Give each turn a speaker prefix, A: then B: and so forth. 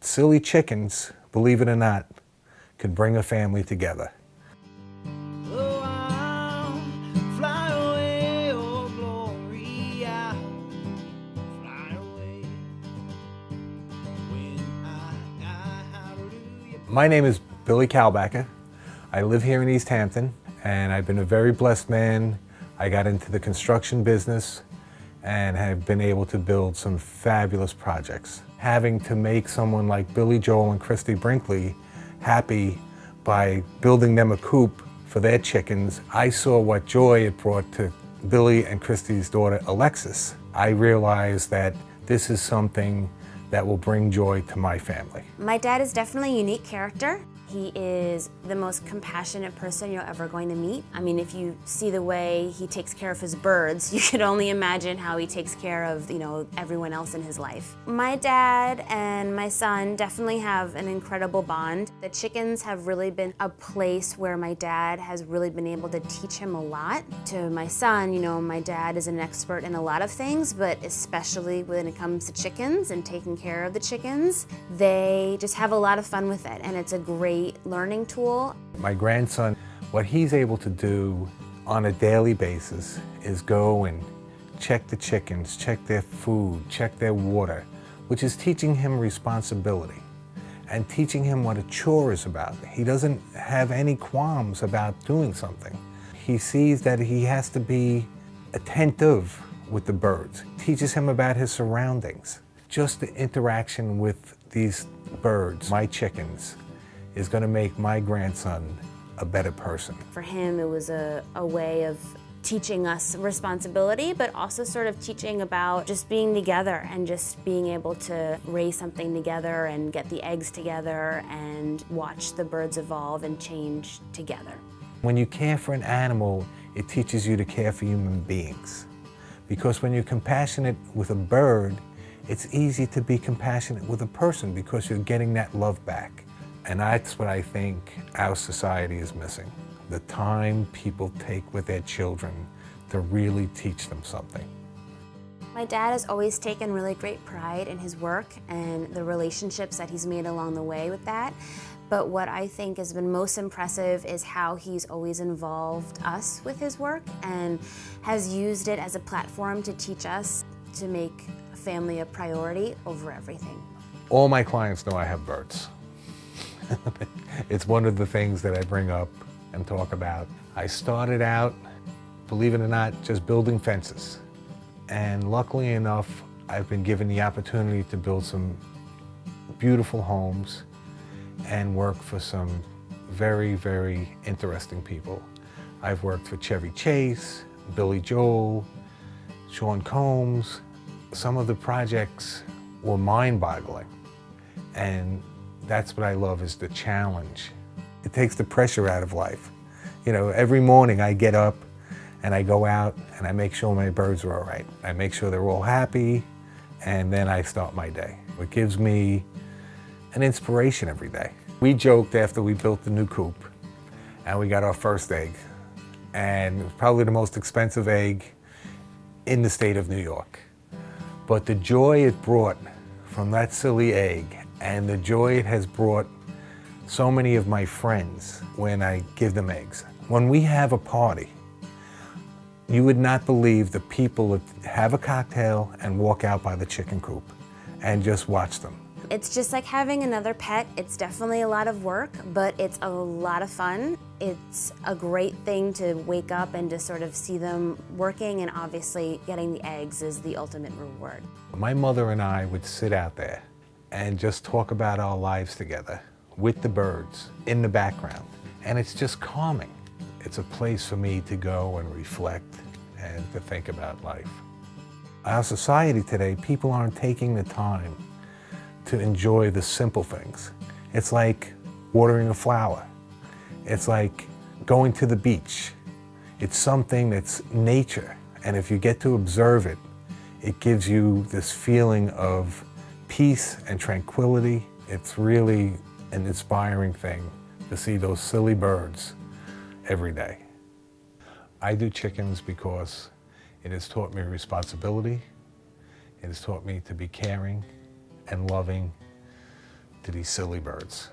A: silly chickens, believe it or not, could bring a family together.
B: Oh, I'll fly away, oh glory, I'll fly away. When I die, hallelujah.
A: My name is Billy Kalbacher. I live here in East Hampton, and I've been a very blessed man. I got into the construction business and have been able to build some fabulous projects. Having to make someone like Billy Joel and Christy Brinkley happy by building them a coop for their chickens, I saw what joy it brought to Billy and Christy's daughter, Alexis. I realized that this is something that will bring joy to my family.
C: My dad is definitely a unique character. He is the most compassionate person you're ever going to meet. I mean, if you see the way he takes care of his birds, you could only imagine how he takes care of, everyone else in his life. My dad and my son definitely have an incredible bond. The chickens have really been a place where my dad has really been able to teach him a lot. To my son, my dad is an expert in a lot of things, but especially when it comes to chickens and taking care of the chickens, they just have a lot of fun with it, and it's a great learning tool.
A: My grandson, what he's able to do on a daily basis is go and check the chickens, check their food, check their water, which is teaching him responsibility and teaching him what a chore is about. He doesn't have any qualms about doing something. He sees that he has to be attentive with the birds. Teaches him about his surroundings. Just the interaction with these birds, my chickens, is going to make my grandson a better person.
C: For him, it was a way of teaching us responsibility, but also sort of teaching about just being together and just being able to raise something together and get the eggs together and watch the birds evolve and change together.
A: When you care for an animal, it teaches you to care for human beings. Because when you're compassionate with a bird, it's easy to be compassionate with a person because you're getting that love back. And that's what I think our society is missing. The time people take with their children to really teach them something.
C: My dad has always taken really great pride in his work and the relationships that he's made along the way with that. But what I think has been most impressive is how he's always involved us with his work and has used it as a platform to teach us to make family a priority over everything.
A: All my clients know I have birds. It's one of the things that I bring up and talk about. I started out, believe it or not, just building fences. And luckily enough, I've been given the opportunity to build some beautiful homes and work for some very, very interesting people. I've worked for Chevy Chase, Billy Joel, Sean Combs. Some of the projects were mind-boggling. And that's what I love, is the challenge. It takes the pressure out of life. Every morning I get up and I go out and I make sure my birds are all right. I make sure they're all happy, and then I start my day. It gives me an inspiration every day. We joked after we built the new coop and we got our first egg, and it was probably the most expensive egg in the state of New York. But the joy it brought from that silly egg, and the joy it has brought so many of my friends when I give them eggs. When we have a party, you would not believe the people that have a cocktail and walk out by the chicken coop and just watch them.
C: It's just like having another pet. It's definitely a lot of work, but it's a lot of fun. It's a great thing to wake up and to sort of see them working, and obviously getting the eggs is the ultimate reward.
A: My mother and I would sit out there and just talk about our lives together with the birds in the background. And it's just calming. It's a place for me to go and reflect and to think about life. Our society today, people aren't taking the time to enjoy the simple things. It's like watering a flower. It's like going to the beach. It's something that's nature. And if you get to observe it, it gives you this feeling of peace and tranquility. It's really an inspiring thing to see those silly birds every day. I do chickens because it has taught me responsibility. It has taught me to be caring and loving to these silly birds.